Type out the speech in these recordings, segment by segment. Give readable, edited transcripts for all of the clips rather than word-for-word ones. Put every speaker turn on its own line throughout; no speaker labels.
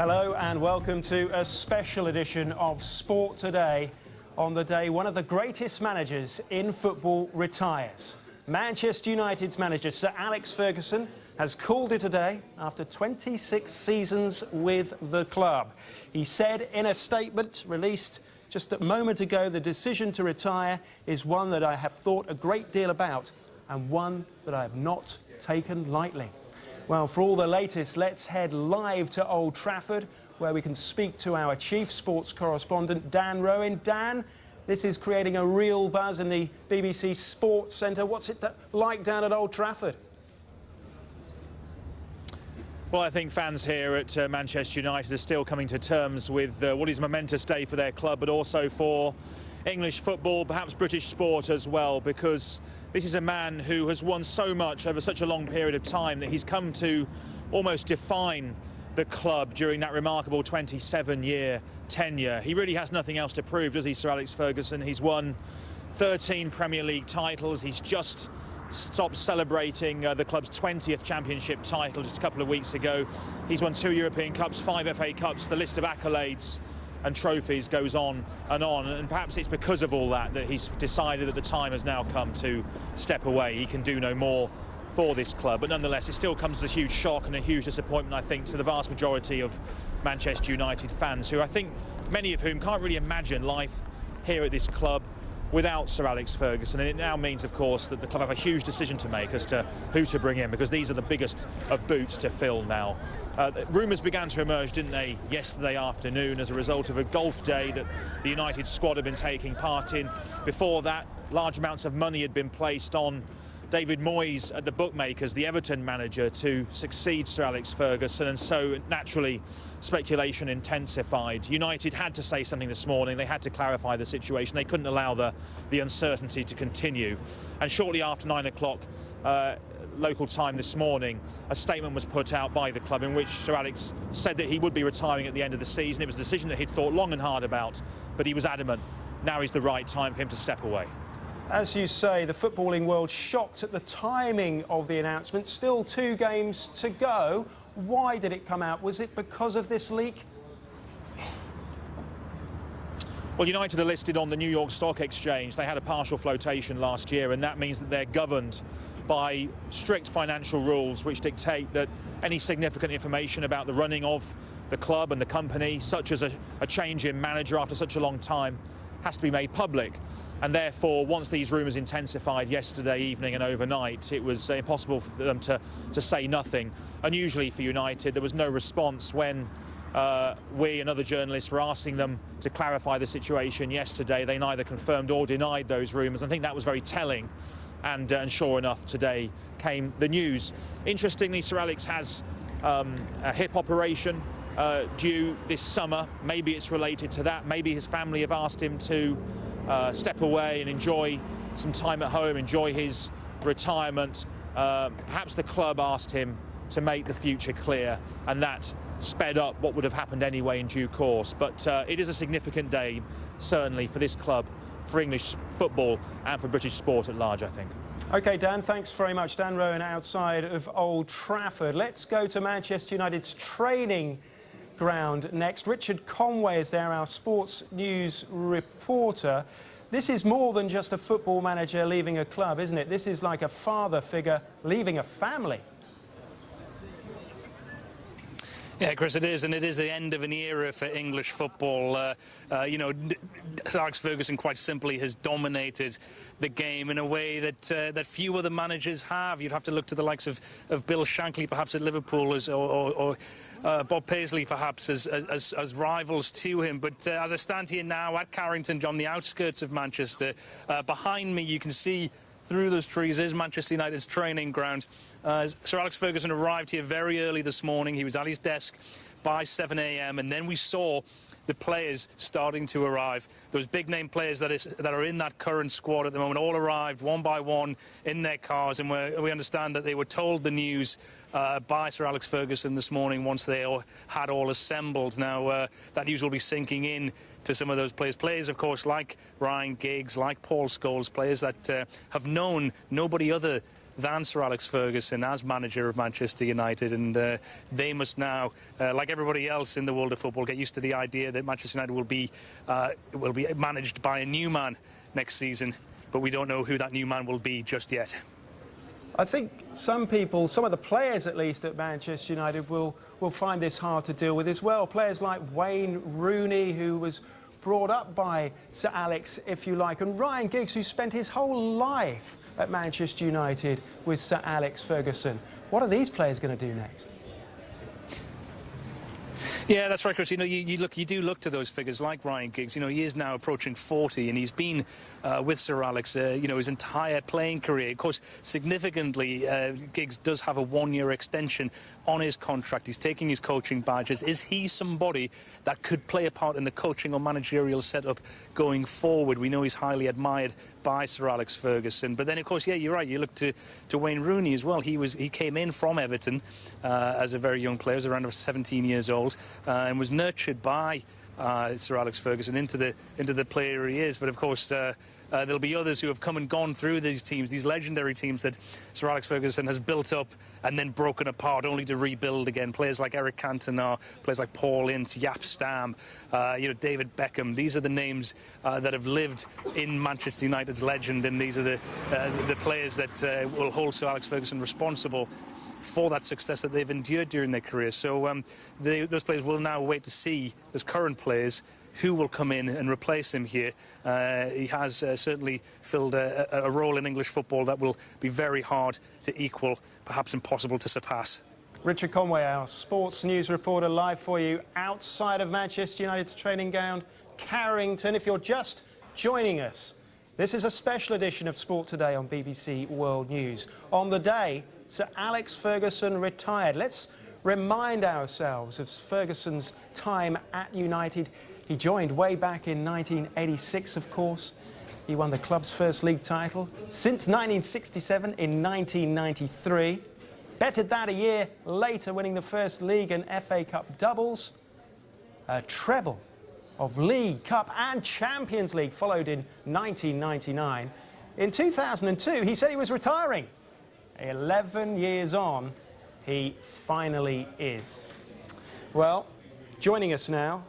Hello and welcome to a special edition of Sport Today on the day one of the greatest managers in football retires. Manchester United's manager Sir Alex Ferguson has called it a day after 26 seasons with the club. He said in a statement released just a moment ago, the decision to retire is one that I have thought a great deal about and one that I have not taken lightly. Well, for all the latest, let's head live to Old Trafford, where we can speak to our chief sports correspondent, Dan Rowan. Dan, this is creating a real buzz in the BBC Sports Centre. What's it like down at Old Trafford?
Well, I think fans here at Manchester United are still coming to terms with what is a momentous day for their club, but also for English football, perhaps British sport as well, because this is a man who has won so much over such a long period of time that he's come to almost define the club during that remarkable 27-year tenure. He really has nothing else to prove, does he, Sir Alex Ferguson? He's won 13 Premier League titles. He's just stopped celebrating the club's 20th championship title just a couple of weeks ago. He's won 2 European Cups, 5 FA Cups. The list of accolades and trophies goes on, and perhaps it's because of all that that he's decided that the time has now come to step away. He can do no more for this club, but nonetheless it still comes as a huge shock and a huge disappointment, I think, to the vast majority of Manchester United fans, who I think many of whom can't really imagine life here at this club without Sir Alex Ferguson. And it now means, of course, that the club have a huge decision to make as to who to bring in, because these are the biggest of boots to fill now. Rumours began to emerge, didn't they, yesterday afternoon as a result of a golf day that the United squad had been taking part in. Before that, large amounts of money had been placed on David Moyes at the bookmakers, the Everton manager, to succeed Sir Alex Ferguson, and so naturally speculation intensified. United had to say something this morning. They had to clarify the situation. They couldn't allow the uncertainty to continue. And shortly after 9 o'clock local time this morning, a statement was put out by the club in which Sir Alex said that he would be retiring at the end of the season. It was a decision that he'd thought long and hard about, but he was adamant now is the right time for him to step away.
As you say, the footballing world shocked at the timing of the announcement. Still 2 games to go. Why did it come out? Was it because of this leak?
Well, United are listed on the New York Stock Exchange. They had a partial flotation last year, and that means that they're governed by strict financial rules which dictate that any significant information about the running of the club and the company, such as a change in manager after such a long time, has to be made public. And therefore, once these rumours intensified yesterday evening and overnight, it was impossible for them to say nothing. Unusually for United, there was no response when we and other journalists were asking them to clarify the situation yesterday. They neither confirmed or denied those rumours. I think that was very telling. And sure enough, today came the news. Interestingly, Sir Alex has a hip operation due this summer. Maybe it's related to that. Maybe his family have asked him to step away and enjoy some time at home, enjoy his retirement. Perhaps the club asked him to make the future clear, and that sped up what would have happened anyway in due course. But it is a significant day, certainly, for this club, for English football and for British sport at large, I think.
OK, Dan, thanks very much. Dan Rowan outside of Old Trafford. Let's go to Manchester United's training ground next. Richard Conway is there, our sports news reporter. This is more than just a football manager leaving a club, isn't it? This is like a father figure leaving a family.
Yeah, Chris, it is, and it is the end of an era for English football. You know, Sir Alex Ferguson, quite simply, has dominated the game in a way that few other managers have. You'd have to look to the likes of Bill Shankly, perhaps at Liverpool, or Bob Paisley, perhaps, as rivals to him. But as I stand here now at Carrington, on the outskirts of Manchester, behind me you can see through those trees is Manchester United's training ground. Sir Alex Ferguson arrived here very early this morning. He was at his desk by 7 a.m. and then we saw the players starting to arrive. Those big-name players that are in that current squad at the moment all arrived one by one in their cars, and we understand that they were told the news by Sir Alex Ferguson this morning once they had all assembled. Now, that news will be sinking in to some of those players. Players, of course, like Ryan Giggs, like Paul Scholes, players that have known nobody other than Sir Alex Ferguson as manager of Manchester United, and they must now, like everybody else in the world of football, get used to the idea that Manchester United will be managed by a new man next season, but we don't know who that new man will be just yet.
I think some people, some of the players at least at Manchester United will find this hard to deal with as well. Players like Wayne Rooney, who was brought up by Sir Alex, if you like, and Ryan Giggs, who spent his whole life at Manchester United with Sir Alex Ferguson. What are these players going to do next?
Yeah, that's right, Chris. You know, you do look to those figures like Ryan Giggs. You know, he is now approaching 40, and he's been with Sir Alex, you know, his entire playing career. Of course, significantly, Giggs does have a one-year extension on his contract. He's taking his coaching badges. Is he somebody that could play a part in the coaching or managerial setup going forward? We know he's highly admired by Sir Alex Ferguson. But then, of course, yeah, you're right. You look to Wayne Rooney as well. He came in from Everton as a very young player, was around 17 years old, and was nurtured by Sir Alex Ferguson into the player he is. But of course, there'll be others who have come and gone through these teams, these legendary teams that Sir Alex Ferguson has built up and then broken apart, only to rebuild again. Players like Eric Cantona, players like Paul Ince, Jaap Stam, you know, David Beckham. These are the names that have lived in Manchester United's legend, and these are the players that will hold Sir Alex Ferguson responsible for that success that they've endured during their career. So those players will now wait to see, those current players, who will come in and replace him here. He has certainly filled a role in English football that will be very hard to equal, perhaps impossible to surpass.
Richard Conway, our sports news reporter, live for you outside of Manchester United's training ground, Carrington. If you're just joining us, this is a special edition of Sport Today on BBC World News. On the day Sir Alex Ferguson retired, let's remind ourselves of Ferguson's time at United. He joined way back in 1986, of course. He won the club's first league title since 1967 in 1993. Bettered that a year later, winning the first league and FA Cup doubles. A treble of League, Cup and Champions League followed in 1999. In 2002, he said he was retiring. 11 years on, he finally is. Well, joining us now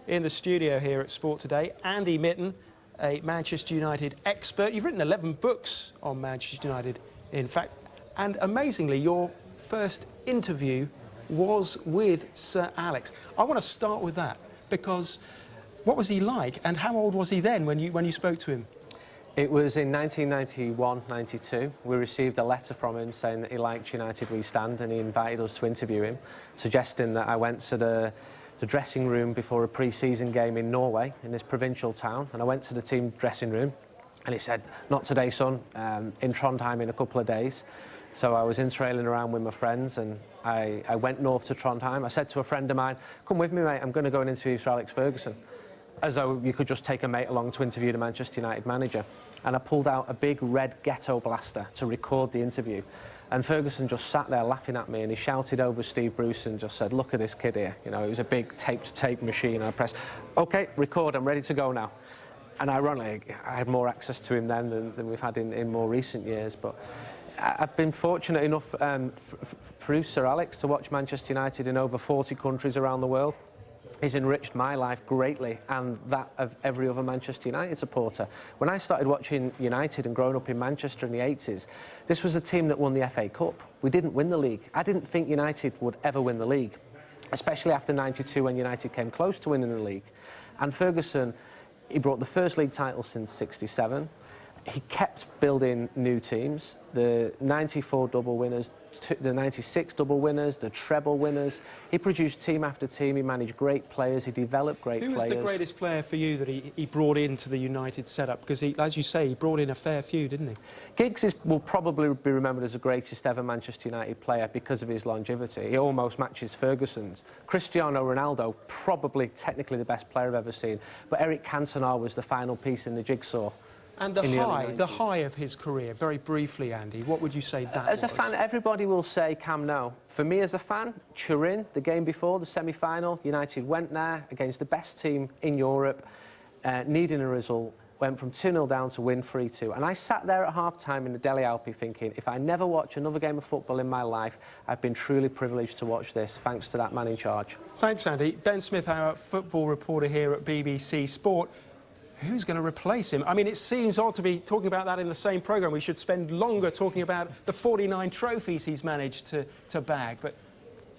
in the studio here at Sport Today, Andy Mitten, a Manchester United expert. You've written 11 books on Manchester United, in fact, and amazingly, your first interview was with Sir Alex. I want to start with that, because what was he like, and how old was he then when you spoke to him?
It was in 1991-92. We received a letter from him saying that he liked United We Stand, and he invited us to interview him, suggesting that I went to the dressing room before a pre-season game in Norway, in this provincial town, and I went to the team dressing room, and he said, "Not today, son, in Trondheim in a couple of days." So I was in trailing around with my friends, and I went north to Trondheim. I said to a friend of mine, "Come with me, mate, I'm going to go and interview Sir Alex Ferguson." As though you could just take a mate along to interview the Manchester United manager. And I pulled out a big red ghetto blaster to record the interview. And Ferguson just sat there laughing at me, and he shouted over Steve Bruce and just said, "Look at this kid here." You know, it was a big tape-to-tape machine. I pressed, "OK, record, I'm ready to go now." And ironically, I had more access to him then than we've had in more recent years. But I've been fortunate enough through Sir Alex to watch Manchester United in over 40 countries around the world. He's enriched my life greatly, and that of every other Manchester United supporter. When I started watching United and growing up in Manchester in the 80s, this was a team that won the FA Cup. We didn't win the league. I didn't think United would ever win the league, especially after '92 when United came close to winning the league. And Ferguson, he brought the first league title since '67. He kept building new teams, the 94 double winners, the 96 double winners, the treble winners. He produced team after team, he managed great players, he developed great players.
Who was the greatest player for you that he brought into the United setup? Because, as you say, he brought in a fair few, didn't he?
Giggs will probably be remembered as the greatest ever Manchester United player because of his longevity. He almost matches Ferguson's. Cristiano Ronaldo, probably technically the best player I've ever seen. But Eric Cantona was the final piece in the jigsaw.
And the high of his career, very briefly, Andy, what would you say that
As
was?
a fan, everybody will say Camp Nou. For me as a fan, Turin, the game before, the semi-final, United went there against the best team in Europe, needing a result. went from 2-0 down to win 3-2. And I sat there at half-time in the Deli Alpi thinking, if I never watch another game of football in my life, I've been truly privileged to watch this, thanks to that man in charge.
Thanks, Andy. Ben Smith, our football reporter here at BBC Sport. Who's going to replace him? I mean, it seems odd to be talking about that in the same programme. We should spend longer talking about the 49 trophies he's managed to bag, but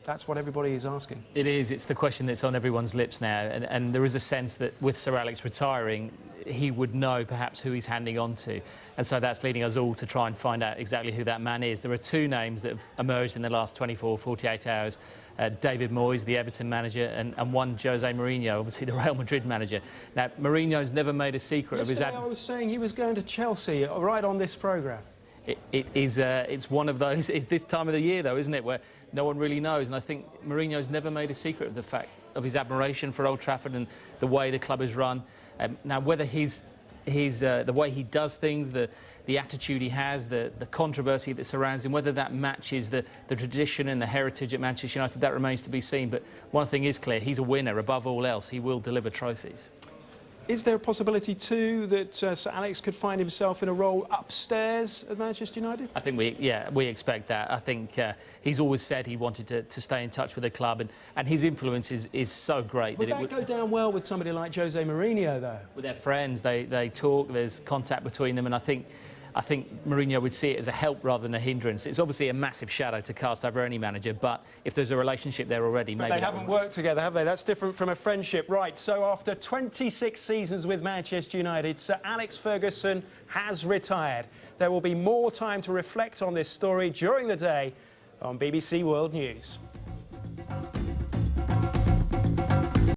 that's what everybody is asking.
It is. It's the question that's on everyone's lips now, and there is a sense that with Sir Alex retiring, he would know perhaps who he's handing on to, and so that's leading us all to try and find out exactly who that man is. There are two names that have emerged in the last 24, 48 hours. David Moyes, the Everton manager, and one Jose Mourinho, obviously the Real Madrid manager. Now, Mourinho's never made a secret of his...
I was saying he was going to Chelsea right on this programme.
It's one of those, it's this time of the year though, isn't it, where no one really knows, and I think Mourinho's never made a secret of the fact of his admiration for Old Trafford and the way the club is run. Now, whether the way he does things, the attitude he has, the controversy that surrounds him, whether that matches the tradition and the heritage at Manchester United, that remains to be seen. But one thing is clear, he's a winner above all else. He will deliver trophies.
Is there a possibility, too, that Sir Alex could find himself in a role upstairs at Manchester United?
I think we expect that. I think he's always said he wanted to stay in touch with the club, and his influence is so great.
Would that go down well with somebody like Jose Mourinho, though?
With their friends, they talk, there's contact between them, and I think Mourinho would see it as a help rather than a hindrance. It's obviously a massive shadow to cast over any manager, but if there's a relationship there already, maybe...
But they haven't worked together, have they? That's different from a friendship. Right, so after 26 seasons with Manchester United, Sir Alex Ferguson has retired. There will be more time to reflect on this story during the day on BBC World News.